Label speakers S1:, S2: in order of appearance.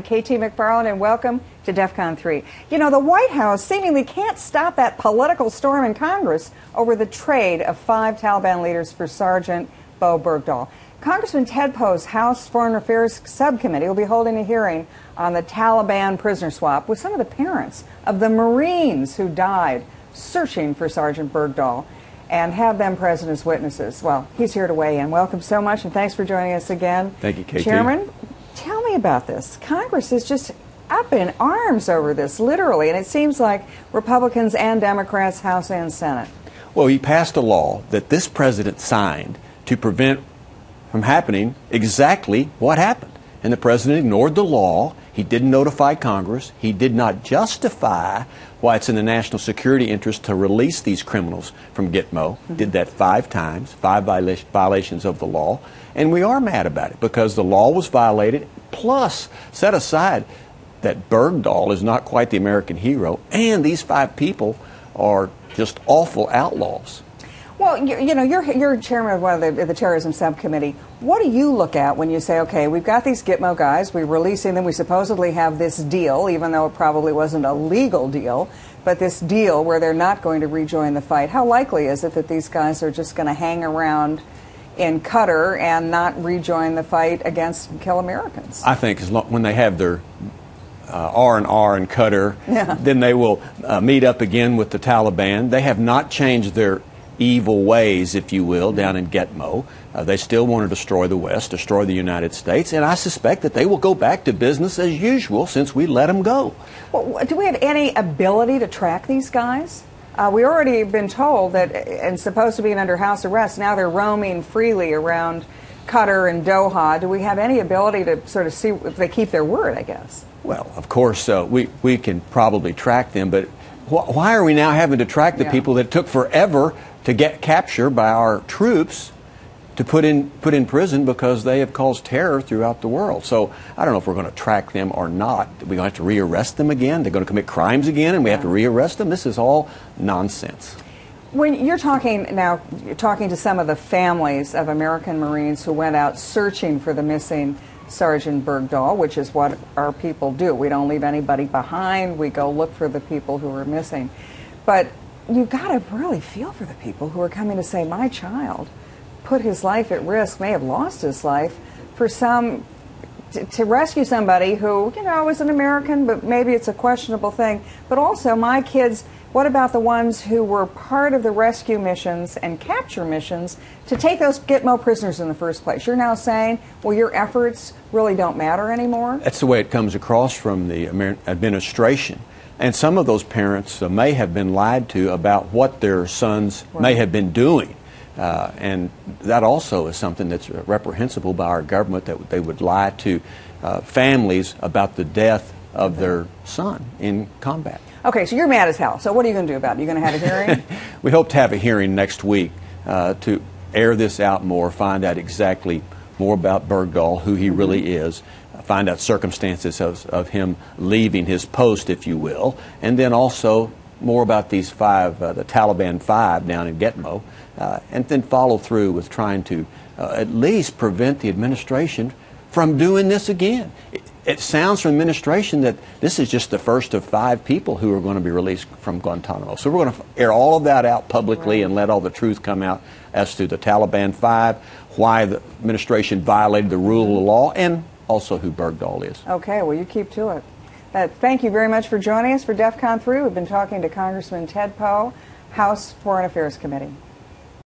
S1: I'm KT McFarland, and welcome to DEFCON 3. You know, the White House seemingly can't stop that political storm in Congress over the trade of 5 Taliban leaders for Sergeant Bo Bergdahl. Congressman Ted Poe's House Foreign Affairs Subcommittee will be holding a hearing on the Taliban prisoner swap with some of the parents of the Marines who died searching for Sergeant Bergdahl, and have them present as witnesses. Well, he's here to weigh in. Welcome so much, and thanks for joining us again.
S2: Thank you, KT.
S1: Chairman, tell me about this. Congress is just up in arms over this, literally, and it seems like Republicans and Democrats, House and Senate.
S2: Well, he passed a law that this president signed to prevent from happening exactly what happened. And the president ignored the law. He didn't notify Congress. He did not justify why it's in the national security interest to release these criminals from Gitmo. Did that 5 times, 5 violations of the law. And we are mad about it because the law was violated. Plus, set aside that Bergdahl is not quite the American hero, and these 5 people are just awful outlaws.
S1: Well, you know, you're chairman of one of the terrorism subcommittee. What do you look at when you say, okay, we've got these Gitmo guys, we're releasing them, we supposedly have this deal, even though it probably wasn't a legal deal, but this deal where they're not going to rejoin the fight. How likely is it that these guys are just going to hang around in Qatar and not rejoin the fight against and kill Americans?
S2: I think when they have their R&R in Qatar, then they will meet up again with the Taliban. They have not changed their evil ways, if you will, down in Gitmo. They still want to destroy the West, destroy the United States, and I suspect that they will go back to business as usual since we let them go.
S1: Well, do we have any ability to track these guys? We already have been told that, and supposed to be under house arrest, now they're roaming freely around Qatar and Doha. Do we have any ability to sort of see if they keep their word, I guess?
S2: Well, of course, we can probably track them, but why are we now having to track the people that took forever to get captured by our troops to put in prison because they have caused terror throughout the world? So I don't know if we're going to track them or not. We're going to have to rearrest them again. They're going to commit crimes again, and we have to rearrest them. This is all nonsense.
S1: When you're talking to some of the families of American Marines who went out searching for the missing Sergeant Bergdahl, which is what our people do. We don't leave anybody behind. We go look for the people who are missing. But you've got to really feel for the people who are coming to say, my child put his life at risk, may have lost his life, for to rescue somebody who, you know, is an American, but maybe it's a questionable thing. But also, my kids, what about the ones who were part of the rescue missions and capture missions to take those Gitmo prisoners in the first place? You're now saying, well, your efforts really don't matter anymore?
S2: That's the way it comes across from the administration. And some of those parents may have been lied to about what their sons may have been doing. And that also is something that's reprehensible by our government, that they would lie to families about the death of their son in combat.
S1: Okay, so you're mad as hell. So what are you going to do about it? Are you going to have a hearing?
S2: We hope to have a hearing next week to air this out more, find out exactly more about Bergdahl, who he really is, find out circumstances of him leaving his post, if you will, and then also more about these 5, the Taliban 5 down in Gitmo, and then follow through with trying to at least prevent the administration from doing this again. It sounds from the administration that this is just the first of 5 people who are going to be released from Guantanamo. So we're going to air all of that out publicly and let all the truth come out as to the Taliban 5, why the administration violated the rule of law, and also who Bergdahl is.
S1: Okay, well, you keep to it. Thank you very much for joining us for DEFCON 3. We've been talking to Congressman Ted Poe, House Foreign Affairs Committee.